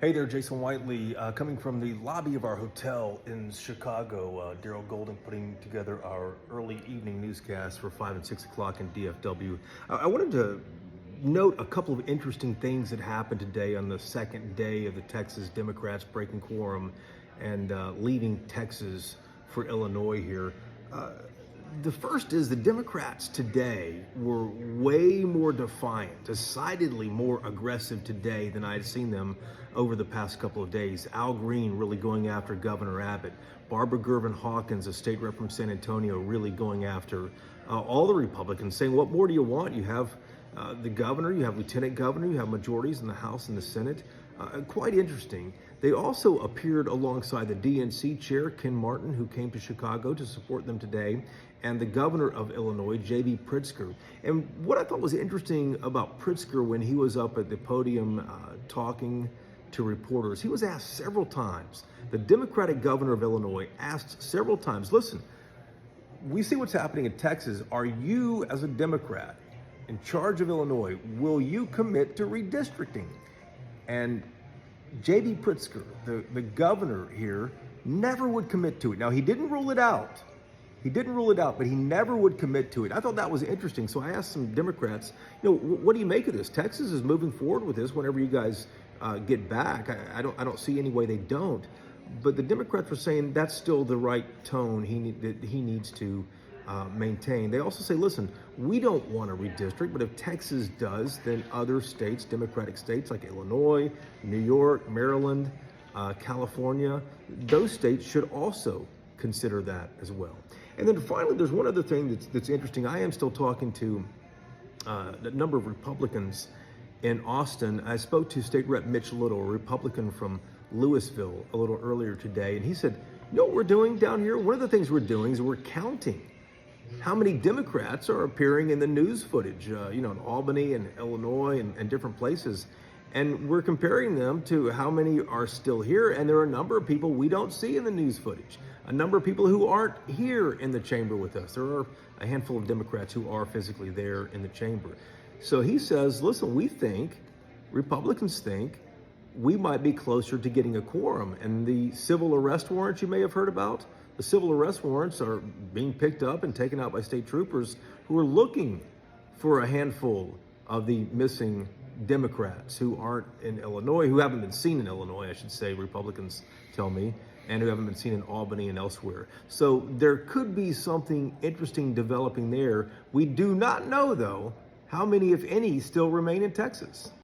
Hey there, Jason Whiteley, coming from the lobby of our hotel in Chicago. Daryl Golden putting together our early evening newscast for 5 and 6 o'clock in DFW. I wanted to note a couple of interesting things that happened today on the second day of the Texas Democrats breaking quorum and leaving Texas for Illinois here. The first is the Democrats today were way more defiant, decidedly more aggressive today than I had seen them over the past couple of days. Al Green really going after Governor Abbott. Barbara Gervin Hawkins, a state rep from San Antonio, really going after all the Republicans, saying, what more do you want? You have the governor, you have lieutenant governor, you have majorities in the House and the Senate. Quite interesting. They also appeared alongside the DNC chair, Ken Martin, who came to Chicago to support them today, and the governor of Illinois, J.B. Pritzker. And what I thought was interesting about Pritzker when he was up at the podium talking to reporters, he was asked several times, the Democratic governor of Illinois asked several times, listen, we see what's happening in Texas. Are you, as a Democrat in charge of Illinois, will you commit to redistricting? And J.B. Pritzker, the governor here, never would commit to it. Now, he didn't rule it out. But he never would commit to it. I thought that was interesting. So I asked some Democrats, what do you make of this? Texas is moving forward with this whenever you guys get back. I don't see any way they don't. But the Democrats were saying that's still the right tone that he needs to maintain. They also say, listen, we don't want to redistrict, but if Texas does, then other states, Democratic states like Illinois, New York, Maryland, California, those states should also consider that as well. And then finally, there's one other thing that's interesting. I am still talking to a number of Republicans in Austin. I spoke to State Rep Mitch Little, a Republican from Louisville, a little earlier today, and he said, you know what we're doing down here? One of the things we're doing is we're counting how many Democrats are appearing in the news footage, in Albany and Illinois and different places. And we're comparing them to how many are still here. And there are a number of people we don't see in the news footage, a number of people who aren't here in the chamber with us. There are a handful of Democrats who are physically there in the chamber. So he says, listen, Republicans think we might be closer to getting a quorum. And the civil arrest warrants you may have heard about, the civil arrest warrants are being picked up and taken out by state troopers who are looking for a handful of the missing Democrats who aren't in Illinois, who haven't been seen in Illinois, I should say, Republicans tell me, and who haven't been seen in Albany and elsewhere. So there could be something interesting developing there. We do not know, though, how many, if any, still remain in Texas.